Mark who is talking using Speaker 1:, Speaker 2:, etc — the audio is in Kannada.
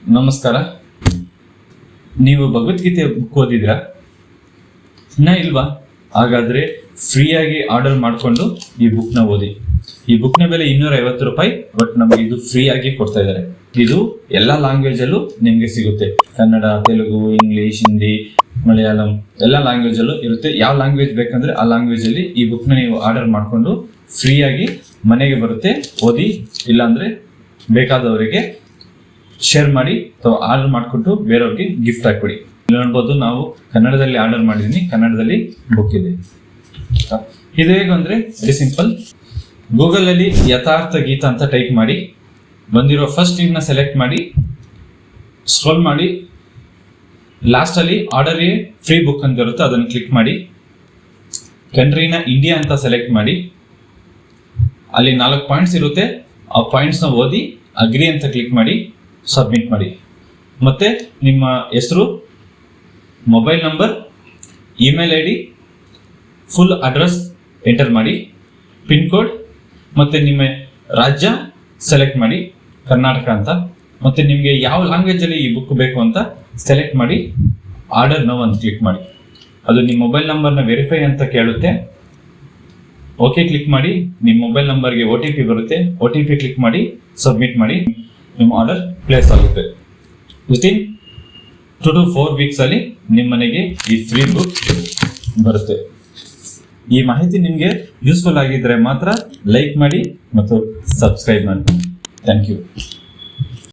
Speaker 1: ನಮಸ್ಕಾರ. ನೀವು ಭಗವದ್ಗೀತೆ ಬುಕ್ ಓದಿದ್ರಾ? ಇನ್ನ ಇಲ್ವಾ? ಹಾಗಾದ್ರೆ ಫ್ರೀಯಾಗಿ ಆರ್ಡರ್ ಮಾಡಿಕೊಂಡು ಈ ಬುಕ್ನ ಓದಿ. ಈ ಬುಕ್ನ ಬೆಲೆ 250 ರೂಪಾಯಿ. ಬಟ್ ನಮಗೆ ಇದು ಫ್ರೀ ಆಗಿ ಕೊಡ್ತಾ ಇದ್ದಾರೆ. ಇದು ಎಲ್ಲ ಲ್ಯಾಂಗ್ವೇಜ್ ಅಲ್ಲೂ ನಿಮ್ಗೆ ಸಿಗುತ್ತೆ. ಕನ್ನಡ, ತೆಲುಗು, ಇಂಗ್ಲಿಷ್, ಹಿಂದಿ, ಮಲಯಾಳಂ ಎಲ್ಲ ಲ್ಯಾಂಗ್ವೇಜ್ ಅಲ್ಲೂ ಇರುತ್ತೆ. ಯಾವ ಲ್ಯಾಂಗ್ವೇಜ್ ಬೇಕಂದ್ರೆ ಆ ಲ್ಯಾಂಗ್ವೇಜ್ ಅಲ್ಲಿ ಈ ಬುಕ್ನ ನೀವು ಆರ್ಡರ್ ಮಾಡಿಕೊಂಡು ಫ್ರೀಯಾಗಿ ಮನೆಗೆ ಬರುತ್ತೆ. ಓದಿ. ಇಲ್ಲಾಂದ್ರೆ ಬೇಕಾದವರಿಗೆ ಶೇರ್ ಮಾಡಿ ಅಥವಾ ಆರ್ಡರ್ ಮಾಡಿಕೊಟ್ಟು ಬೇರೆಯವ್ರಿಗೆ ಗಿಫ್ಟ್ ಹಾಕೊಡಿ. ನೋಡ್ಬೋದು, ನಾವು ಕನ್ನಡದಲ್ಲಿ ಆರ್ಡರ್ ಮಾಡಿದೀನಿ. ಕನ್ನಡದಲ್ಲಿ ಬುಕ್ ಇದೆ. ಇದು ಹೇಗೆ ಅಂದ್ರೆ ವೆರಿ ಸಿಂಪಲ್. ಗೂಗಲ್ ಅಲ್ಲಿ ಯಥಾರ್ಥ ಗೀತ ಅಂತ ಟೈಪ್ ಮಾಡಿ, ಬಂದಿರೋ ಫಸ್ಟ್ ಲಿಂಕ್ ನ ಸೆಲೆಕ್ಟ್ ಮಾಡಿ, ಸ್ಕ್ರೋಲ್ ಮಾಡಿ, ಲಾಸ್ಟ್ ಅಲ್ಲಿ ಆರ್ಡರ್ ಎ ಫ್ರೀ ಬುಕ್ ಅಂತ ಇರುತ್ತೆ, ಅದನ್ನು ಕ್ಲಿಕ್ ಮಾಡಿ. ಕಂಟ್ರಿನ ಇಂಡಿಯಾ ಅಂತ ಸೆಲೆಕ್ಟ್ ಮಾಡಿ, ಅಲ್ಲಿ 4 ಪಾಯಿಂಟ್ಸ್ ಇರುತ್ತೆ. ಆ ಪಾಯಿಂಟ್ಸ್ ನ ಓದಿ ಅಗ್ರಿ ಅಂತ ಕ್ಲಿಕ್ ಮಾಡಿ, ಸಬ್ಮಿಟ್ ಮಾಡಿ. ಮತ್ತೆ ನಿಮ್ಮ ಹೆಸರು, mobile number, email I D, full address enter ಮಾಡಿ, ಪಿನ್ ಕೋಡ್ ಮತ್ತೆ ನಿಮ್ಮ ರಾಜ್ಯ ಸೆಲೆಕ್ಟ್ ಮಾಡಿ, ಕರ್ನಾಟಕ ಅಂತ. ಮತ್ತೆ ನಿಮಗೆ ಯಾವ ಲ್ಯಾಂಗ್ವೇಜ್ ಅಲ್ಲಿ ಈ ಬುಕ್ ಬೇಕು ಅಂತ ಸೆಲೆಕ್ಟ್ ಮಾಡಿ, ಆರ್ಡರ್ ನೌ ಅಂತ ಕ್ಲಿಕ್ ಮಾಡಿ. ಅದು ನಿಮ್ಮ ಮೊಬೈಲ್ ನಂಬರ್ನ ವೆರಿಫೈ ಅಂತ ಕೇಳುತ್ತೆ. ಓಕೆ ಕ್ಲಿಕ್ ಮಾಡಿ. ನಿಮ್ಮ ಮೊಬೈಲ್ ನಂಬರ್ಗೆ OTP ಬರುತ್ತೆ. OTP ಕ್ಲಿಕ್ ಮಾಡಿ, ಸಬ್ಮಿಟ್ ಮಾಡಿ. ನಿಮ್ಮ ಆರ್ಡರ್ ಪ್ಲೇಸ್ ಆಗುತ್ತೆ. ವಿತಿನ್ 2 to 4 ವೀಕ್ಸ್ ಅಲ್ಲಿ ನಿಮ್ಮ ಮನೆಗೆ ಈ ಫ್ರೀ ಬುಕ್ ಬರುತ್ತೆ. ಈ ಮಾಹಿತಿ ನಿಮಗೆ ಯೂಸ್ಫುಲ್ ಆಗಿದ್ರೆ ಮಾತ್ರ ಲೈಕ್ ಮಾಡಿ ಮತ್ತು ಸಬ್ಸ್ಕ್ರೈಬ್ ಮಾಡಿ. Thank you.